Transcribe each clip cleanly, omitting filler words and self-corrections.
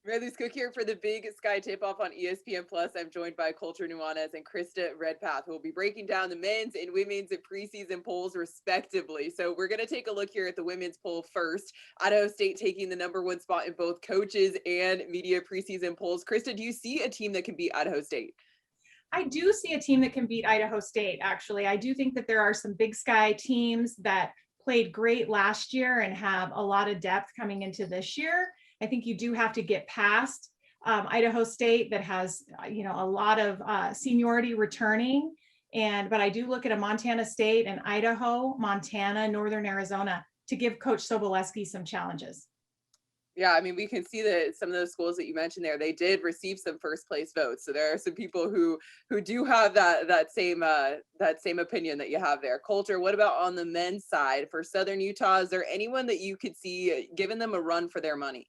Riley's Cook here for the Big Sky Tip-Off on ESPN Plus. I'm joined by Colter Nuanez and Krista Redpath, who will be breaking down the men's and women's preseason polls respectively. So we're going to take a look here at the women's poll first. Idaho State taking the #1 spot in both coaches and media preseason polls. Krista, do you see a team that can beat Idaho State? I do see a team that can beat Idaho State, actually. I do think that there are some Big Sky teams that played great last year and have a lot of depth coming into this year. I think you do have to get past Idaho State that has, a lot of seniority returning. But I do look at a Montana State and Idaho, Montana, Northern Arizona to give Coach Sobolewski some challenges. Yeah, I mean, we can see that some of those schools that you mentioned there, they did receive some first place votes. So there are some people who do have that same opinion that you have there. Colter, what about on the men's side for Southern Utah? Is there anyone that you could see giving them a run for their money?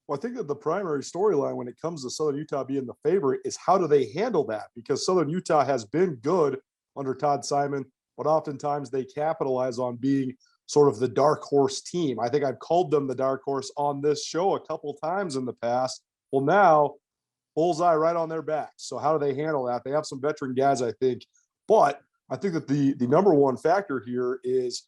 Well, I think that the primary storyline when it comes to Southern Utah being the favorite is how do they handle that? Because Southern Utah has been good under Todd Simon, but oftentimes they capitalize on being sort of the dark horse team. I think I've called them the dark horse on this show a couple times in the past. Well, now bullseye right on their backs. So how do they handle that? They have some veteran guys, I think, but I think that the number one factor here is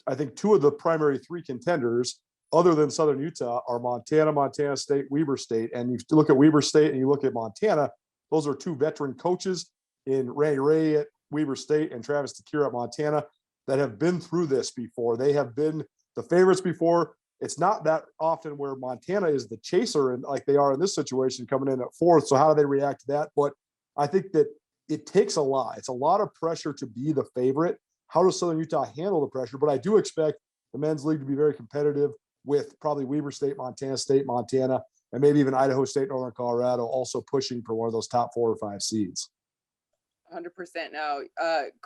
I think two of the primary three contenders other than Southern Utah are Montana, Montana State, Weber State. And you look at Weber State and you look at Montana, those are two veteran coaches in Randy Ray at Weber State and Travis DeCure at Montana that have been through this before. They have been the favorites before. It's not that often where Montana is the chaser and like they are in this situation coming in at fourth. So how do they react to that? But I think that it takes a lot. It's a lot of pressure to be the favorite. How does Southern Utah handle the pressure? But I do expect the men's league to be very competitive with probably Weber State, Montana, and maybe even Idaho State, Northern Colorado also pushing for one of those top 4 or 5 seeds. 100%. Now,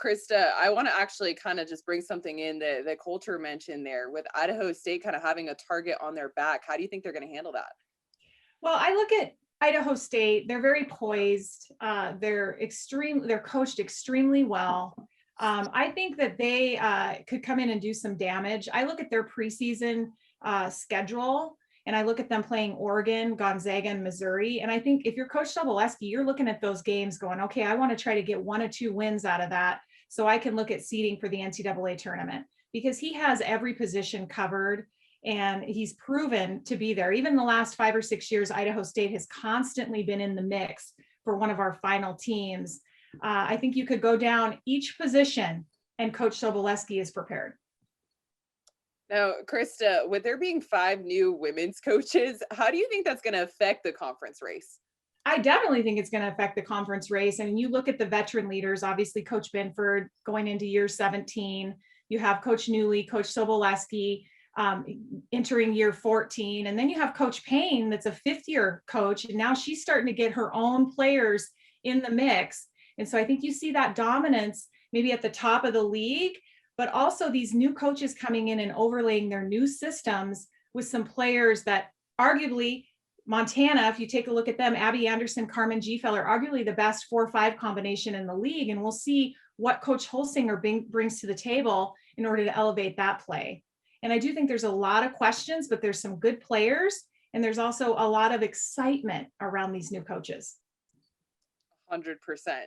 Krista, I want to actually kind of just bring something in that Colter mentioned there with Idaho State kind of having a target on their back. How do you think they're going to handle that? Well, I look at Idaho State. They're very poised. They're coached extremely well. I think that they could come in and do some damage. I look at their preseason schedule and I look at them playing Oregon, Gonzaga, and Missouri. And I think if you're Coach Sobolewski, you're looking at those games going, okay, I want to try to get 1 or 2 wins out of that so I can look at seeding for the NCAA tournament, because he has every position covered and he's proven to be there. Even the last 5 or 6 years, Idaho State has constantly been in the mix for one of our final teams. I think you could go down each position and Coach Sobolewski is prepared. Now, Krista, with there being 5 new women's coaches, how do you think that's going to affect the conference race? I definitely think it's going to affect the conference race. I mean, you look at the veteran leaders, obviously Coach Benford going into year 17. You have Coach Newley, Coach Sobolewski entering year 14. And then you have Coach Payne, that's a 5th-year coach. And now she's starting to get her own players in the mix. And so I think you see that dominance maybe at the top of the league, but also these new coaches coming in and overlaying their new systems with some players that arguably Montana, if you take a look at them, Abby Anderson, Carmen Gfeller, arguably the best 4-5 combination in the league. And we'll see what Coach Holsinger brings to the table in order to elevate that play. And I do think there's a lot of questions, but there's some good players. And there's also a lot of excitement around these new coaches. 100%.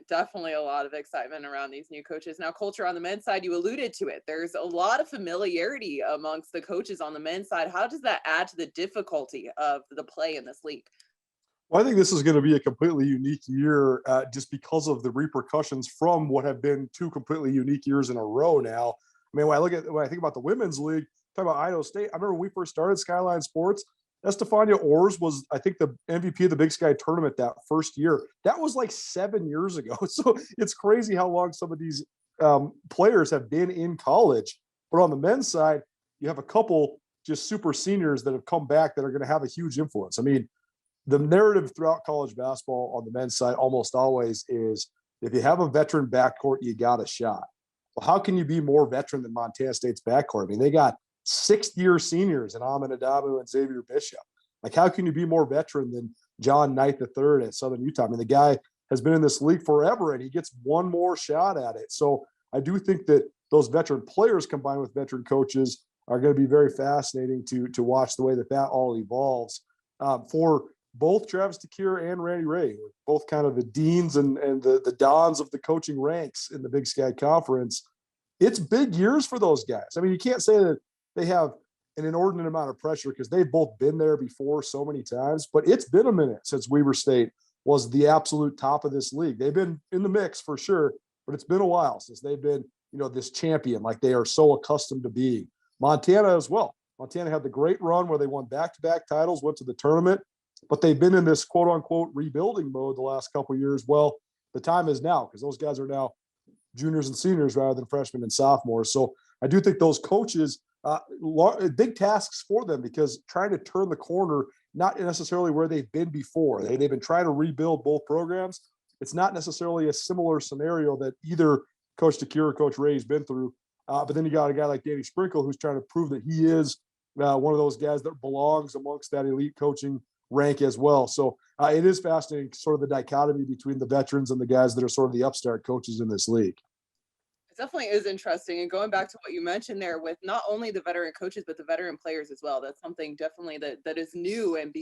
Definitely a lot of excitement around these new coaches. Now, Colter, on the men's side, you alluded to it. There's a lot of familiarity amongst the coaches on the men's side. How does that add to the difficulty of the play in this league? Well, I think this is going to be a completely unique year just because of the repercussions from what have been 2 completely unique years in a row now. I mean, when I think about the women's league, talk about Idaho State, I remember when we first started Skyline Sports, Estefania Orrs was, I think, the MVP of the Big Sky tournament that first year. That was like 7 years ago. So it's crazy how long some of these players have been in college. But on the men's side, you have a couple just super seniors that have come back that are going to have a huge influence. I mean, the narrative throughout college basketball on the men's side almost always is if you have a veteran backcourt, you got a shot. Well, how can you be more veteran than Montana State's backcourt? I mean, they got 6th-year seniors in Amin Adamu and Xavier Bishop. Like, how can you be more veteran than John Knight III at Southern Utah? I mean, the guy has been in this league forever, and he gets one more shot at it. So I do think that those veteran players combined with veteran coaches are going to be very fascinating to watch the way that all evolves. For both Travis DeCuire and Randy Ray, both kind of the deans and the dons of the coaching ranks in the Big Sky Conference. It's big years for those guys. I mean, you can't say that they have an inordinate amount of pressure because they've both been there before so many times, but it's been a minute since Weber State was the absolute top of this league. They've been in the mix for sure, but it's been a while since they've been, this champion like they are so accustomed to being. Montana as well. Montana had the great run where they won back-to-back titles, went to the tournament, but they've been in this quote-unquote rebuilding mode the last couple of years. Well, the time is now because those guys are now juniors and seniors rather than freshmen and sophomores. So I do think those coaches, big tasks for them because trying to turn the corner, not necessarily where they've been before. They've been trying to rebuild both programs. It's not necessarily a similar scenario that either Coach DeCuire or Coach Ray's been through. But then you got a guy like Danny Sprinkle who's trying to prove that he is one of those guys that belongs amongst that elite coaching rank as well. So it is fascinating, sort of the dichotomy between the veterans and the guys that are sort of the upstart coaches in this league. It definitely is interesting. And going back to what you mentioned there with not only the veteran coaches, but the veteran players as well. That's something definitely that is new and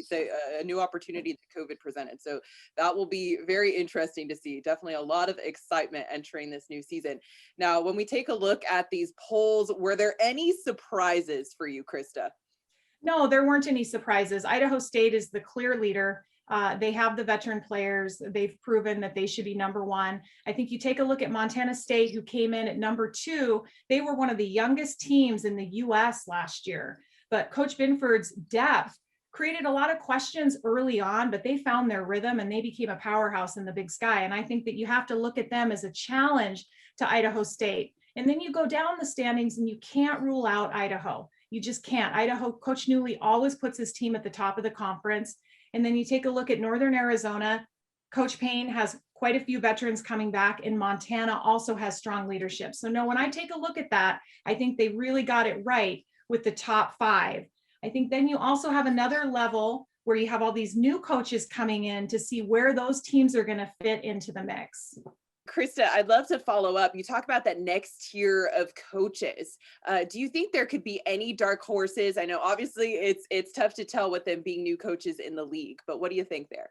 a new opportunity that COVID presented. So that will be very interesting to see. Definitely a lot of excitement entering this new season. Now, when we take a look at these polls, were there any surprises for you, Krista? No, there weren't any surprises. Idaho State is the clear leader. They have the veteran players. They've proven that they should be number one. I think you take a look at Montana State, who came in at number two. They were one of the youngest teams in the U.S. last year. But Coach Binford's depth created a lot of questions early on, but they found their rhythm and they became a powerhouse in the Big Sky. And I think that you have to look at them as a challenge to Idaho State. And then you go down the standings and you can't rule out Idaho. You just can't. Idaho, Coach Newley always puts his team at the top of the conference. And then you take a look at Northern Arizona. Coach Payne has quite a few veterans coming back, and Montana also has strong leadership. So no, when I take a look at that, I think they really got it right with the top five. I think then you also have another level where you have all these new coaches coming in to see where those teams are going to fit into the mix. Krista, I'd love to follow up. You talk about that next tier of coaches. Do you think there could be any dark horses? I know obviously it's tough to tell with them being new coaches in the league, but what do you think there?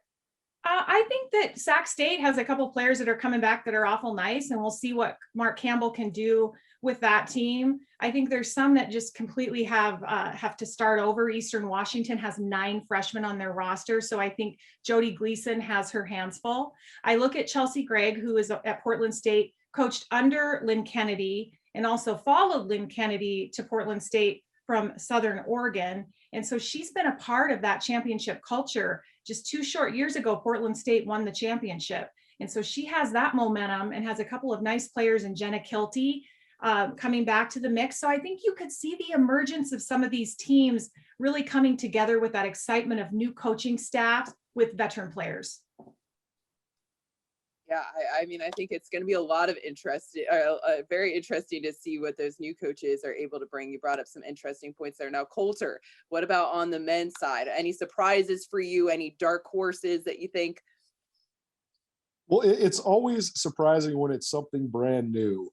I think that Sac State has a couple players that are coming back that are awful nice, and we'll see what Mark Campbell can do with that team. I think there's some that just completely have to start over. Eastern Washington has 9 freshmen on their roster, so I think Jody Gleason has her hands full. I look at Chelsea Gregg, who is at Portland State, coached under Lynn Kennedy, and also followed Lynn Kennedy to Portland State from Southern Oregon. And so she's been a part of that championship culture. Just 2 short years ago, Portland State won the championship. And so she has that momentum and has a couple of nice players in Jenna Kilty coming back to the mix. So I think you could see the emergence of some of these teams really coming together with that excitement of new coaching staff with veteran players. Yeah, I mean, I think it's going to be a lot of interest, very interesting to see what those new coaches are able to bring. You brought up some interesting points there. Now, Coulter, what about on the men's side? Any surprises for you? Any dark horses that you think? Well, it's always surprising when it's something brand new.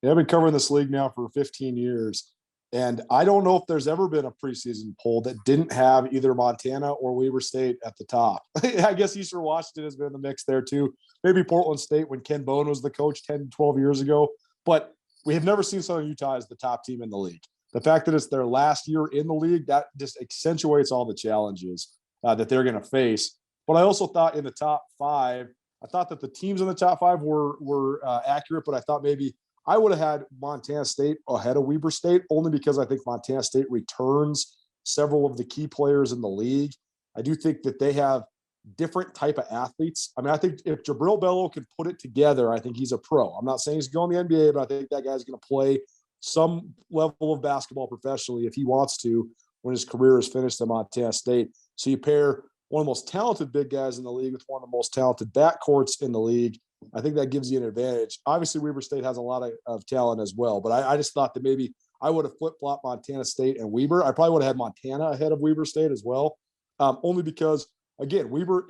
I've been covering this league now for 15 years, and I don't know if there's ever been a preseason poll that didn't have either Montana or Weber State at the top. I guess Eastern Washington has been in the mix there too. Maybe Portland State when Ken Bone was the coach 10, 12 years ago. But we have never seen Southern Utah as the top team in the league. The fact that it's their last year in the league, that just accentuates all the challenges that they're going to face. But I also thought in the top 5, I thought that the teams in the top 5 were accurate, but I thought maybe I would have had Montana State ahead of Weber State only because I think Montana State returns several of the key players in the league. I do think that they have different type of athletes. I mean, I think if Jabril Bello can put it together, I think he's a pro. I'm not saying he's going to the NBA, but I think that guy's going to play some level of basketball professionally if he wants to when his career is finished at Montana State. So you pair one of the most talented big guys in the league with one of the most talented backcourts in the league. I think that gives you an advantage. Obviously, Weber State has a lot of talent as well, but I just thought that maybe I would have flip-flopped Montana State and Weber. I probably would have had Montana ahead of Weber State as well, only because, again, Weber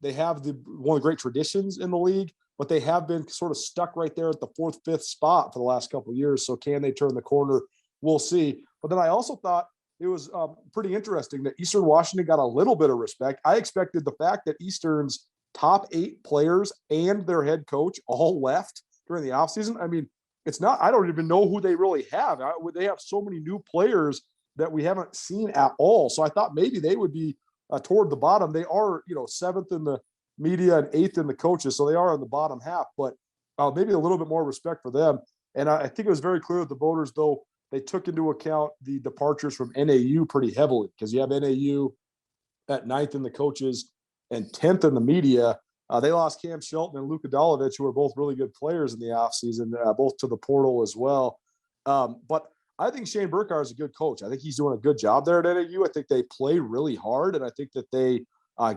they have one of the great traditions in the league, but they have been sort of stuck right there at the 4th, 5th spot for the last couple of years. So can they turn the corner? We'll see. But then I also thought it was pretty interesting that Eastern Washington got a little bit of respect. I expected the fact that Eastern's top 8 players and their head coach all left during the offseason. I mean, it's not, I don't even know who they really have. They have so many new players that we haven't seen at all. So I thought maybe they would be toward the bottom. They are, 7th in the media and 8th in the coaches. So they are in the bottom half, but maybe a little bit more respect for them. And I think it was very clear that the voters, though, they took into account the departures from NAU pretty heavily, because you have NAU at 9th in the coaches and 10th in the media. They lost Cam Shelton and Luka Dolovich, who are both really good players in the offseason, both to the portal as well. But I think Shane Burkhardt is a good coach. I think he's doing a good job there at NAU. I think they play really hard, and I think that they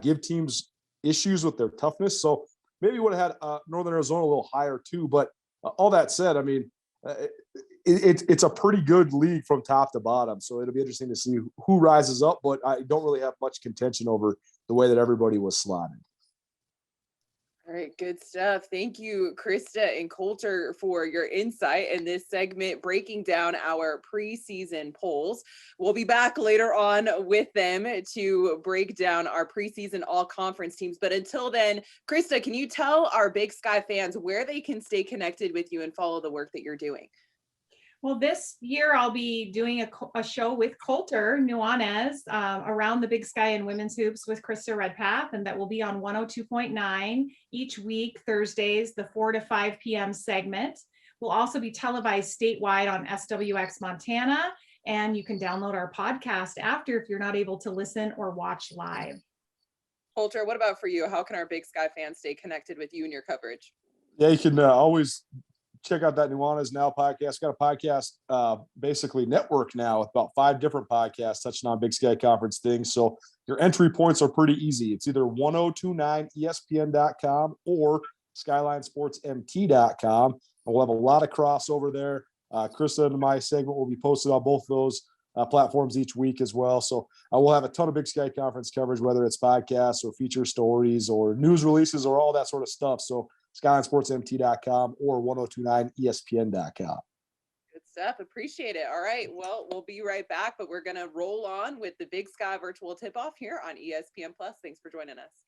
give teams issues with their toughness. So maybe would have had Northern Arizona a little higher too. But all that said, I mean, it's a pretty good league from top to bottom. So it'll be interesting to see who rises up, but I don't really have much contention over the way that everybody was slotted. All right, good stuff. Thank you, Krista and Coulter, for your insight in this segment, breaking down our preseason polls. We'll be back later on with them to break down our preseason all-conference teams. But until then, Krista, can you tell our Big Sky fans where they can stay connected with you and follow the work that you're doing? Well, this year I'll be doing a show with Coulter Nuanez around the Big Sky and women's hoops with Krista Redpath, and that will be on 102.9 each week, Thursdays, the 4 to 5 p.m. segment. We'll also be televised statewide on SWX Montana, and you can download our podcast after if you're not able to listen or watch live. Coulter, what about for you? How can our Big Sky fans stay connected with you and your coverage? Yeah, you can always check out that Nuanez Now podcast. Got a podcast basically network now with about 5 different podcasts touching on Big Sky Conference things. So your entry points are pretty easy. It's either 1029ESPN.com or SkylineSportsMT.com. And we'll have a lot of crossover there. Krista and my segment will be posted on both of those platforms each week as well. So we'll have a ton of Big Sky Conference coverage, whether it's podcasts or feature stories or news releases or all that sort of stuff. So SkylineSportsMT.com or 1029ESPN.com. Good stuff. Appreciate it. All right. Well, we'll be right back, but we're going to roll on with the Big Sky virtual tip-off here on ESPN Plus. Thanks for joining us.